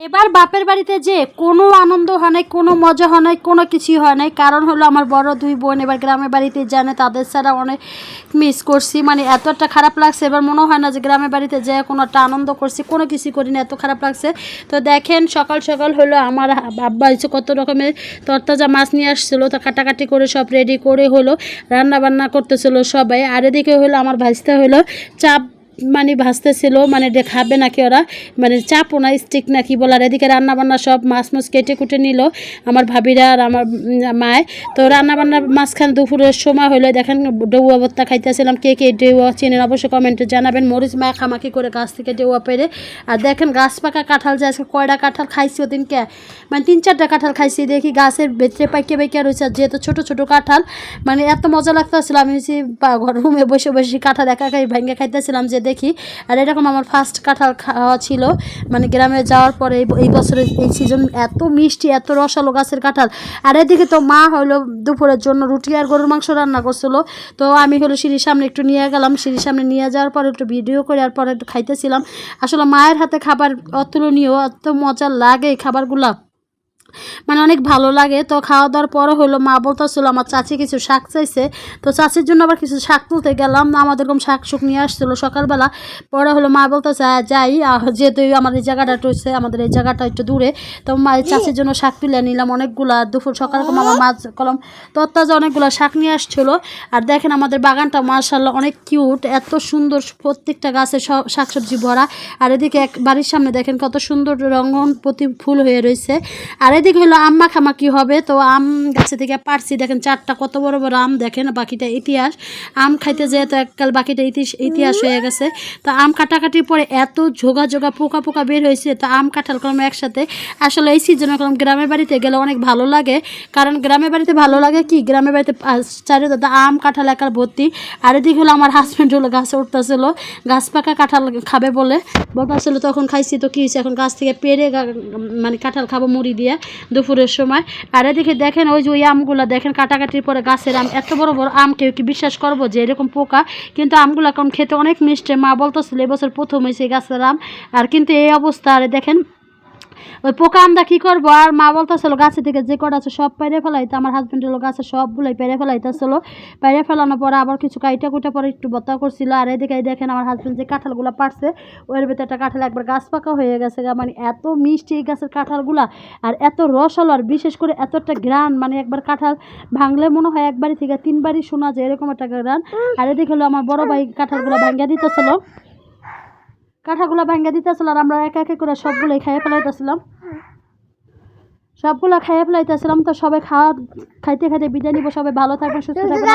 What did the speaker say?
এবার বাপের বাড়িতে যে কোনো আনন্দ হয় নাই, কোনো মজা হয় নাই, কোনো কিছুই হয় নাই। কারণ হলো আমার বড় দুই বোন এবার গ্রামের বাড়িতে জানে, তাদের ছাড়া অনেক মিস করছি। মানে এত একটা খারাপ লাগছে, এবার মনে হয় না যে গ্রামের বাড়িতে যেয়ে কোনো একটা আনন্দ করছি, কোনো কিছুই করি না, এত খারাপ লাগছে। তো দেখেন সকাল সকাল হলো আমার আব্বা হচ্ছে কত রকমের তরতাজা মাছ নিয়ে আসছিলো, তো কাটাকাটি করে সব রেডি করে হলো রান্না বান্না করতেছিল সবাই। আর এদিকে হলো আমার ভাজতে হলো চাপ মানে ভাজতেছিল, মানে খাবে নাকি ওরা, মানে চাপও না স্টিক না কি বলার। এদিকে রান্নাবান্না সব মাছ কেটে কুটে নিল আমার ভাবিরা আর আমার মায়। তো রান্নাবান্নার মাঝখান দুপুরের সময় হলো দেখেন ডেউয়া ভর্তা খাইতেছিলাম। কে কে ডেউয়া চেনেন অবশ্যই কমেন্টে জানাবেন। মরিচ মাখামাখি করে গাছ থেকে ডেউয়া পেরে। আর দেখেন গাছ পাকা কাঁঠাল যে আজকে কয়টা কাঁঠাল খাইছি ওদিনকে, মানে 3-4টা কাঁঠাল খাইছি। দেখি গাছের ভেতরে পাইকে পাইকে রয়েছে, আর যেহেতু ছোটো ছোটো কাঁঠাল, মানে এত মজা লাগতেছিল। আমি ঘর রুমে বসে বসে কাঁঠাল একা একাই ভেঙে খাইতেছিলাম যে দেখি। আর এরকম আমার ফার্স্ট কাঁঠাল খাওয়া ছিল মানে গ্রামে যাওয়ার পরে। এই বছরের এই সিজন এত মিষ্টি, এত রসালো গাছের কাঁঠাল। আর এদিকে তো মা হলো দুপুরের জন্য রুটি আর গরুর মাংস রান্না করছিল। তো আমি হলো সিঁড়ির সামনে একটু নিয়ে গেলাম, সিঁড়ির সামনে নিয়ে যাওয়ার পরে একটু ভিডিও করে আর পরে একটু খাইতেছিলাম। আসলে মায়ের হাতে খাবার অতুলনীয়, এত মজা লাগে এই খাবারগুলা, মানে অনেক ভালো লাগে। তো খাওয়া দাওয়ার পরে হলো মা বলতেছিল আমার চাচি কিছু শাক চাইছে, তো চাচির জন্য আবার কিছু শাক তুলতে গেলাম। আমাদের এরকম শাক শুক নিয়ে আসছিলো সকালবেলা। পরে হলো মা বলতেছে যাই, যেহেতু আমার এই জায়গাটা টুসছে, আমাদের এই জায়গাটা একটু দূরে, তো মা চাচির জন্য শাক তুলে নিলাম অনেকগুলা। দুপুর সকাল আমার মা কলম তত্তাজা অনেকগুলো শাক নিয়ে আসছিলো। আর দেখেন আমাদের বাগানটা মাশাআল্লাহ অনেক কিউট, এত সুন্দর, প্রত্যেকটা গাছে সব শাকসবজি ভরা। আর এদিকে এক বাড়ির সামনে দেখেন কত সুন্দর রঙন প্রতি ফুল হয়ে রয়েছে। আর এদিকে হলো আম মাখামাখি হবে। তো আম গাছে থেকে পারছি, দেখেন 4টা কত বড় বড় আম, দেখেন বাকিটা ইতিহাস। আম খাইতে যেয়ে তো এককাল বাকিটা ইতিহাস হয়ে গেছে। তো আম কাটাকাটির পরে এত ঝোগা ঝোগা পোকা পোকা বের হয়েছে। তো আম কাঁঠাল কলম একসাথে, আসলে এই সিজনে কলম গ্রামের বাড়িতে গেলে অনেক ভালো লাগে। কারণ গ্রামের বাড়িতে ভালো লাগে কি, গ্রামের বাড়িতে চারিদিকে আম কাঁঠাল একার ভর্তি। আর এদিকে হলো আমার হাজব্যান্ড হলো গাছে উঠতেছিল, গাছ পাকা কাঁঠাল খাবে বলতেছিল। তখন খাইছি, তো কী হয়েছে এখন গাছ থেকে পেরে মানে কাঁঠাল খাবো মুড়ি দিয়ে দুপুরের সময়। আর এদিকে দেখেন ওই যে ওই আমগুলো দেখেন কাটাকাটির পরে গাছের আম, এত বড় বড় আম কেউ কি বিশ্বাস করবো যে এরকম পোকা, কিন্তু আমগুলো এখন খেতে অনেক মিষ্টি। মা বলতেছিল এবছর প্রথম হয়েছে গাছের আম, আর কিন্তু এই অবস্থা। আর দেখেন ওই পোকা আমরা কী করবো। আর মা বলতেছিল গাছের থেকে যে কটা আছে সব পেরে ফেলাইতে, আমার হাজব্যান্ড হলো গাছে সবগুলোই পেরে ফেলাইতেছিল। পেরে ফেলানোর পরে আবার কিছু কাইটা কুইটা পরে একটু বত্তা করছিল। আর এদিকে দেখেন আমার হাজব্যান্ড যে কাঁঠালগুলো পারছে, ওর ভিতরে একটা কাঁঠাল একবার গাছ পাকা হয়ে গেছে। মানে এত মিষ্টি এই গাছের কাঁঠালগুলা, আর এত রসালো, আর বিশেষ করে এত একটা গ্রান, মানে একবার কাঁঠাল ভাঙলে মনে হয় একবারই থেকে 3বারই শোনা যায় এরকম একটা গ্রান। আর এদিকে হলো আমার বড় ভাই কাঁঠালগুলো ভাঙ্গা দিতেছিল, আর আমরা একে একে করে সবগুলোই খাইয়ে ফেলাইতেছিলাম। তো সবাই খাইতে খাইতে বিদায় নিব। সবাই ভালো থাকবেন, সুস্থ থাকবেন।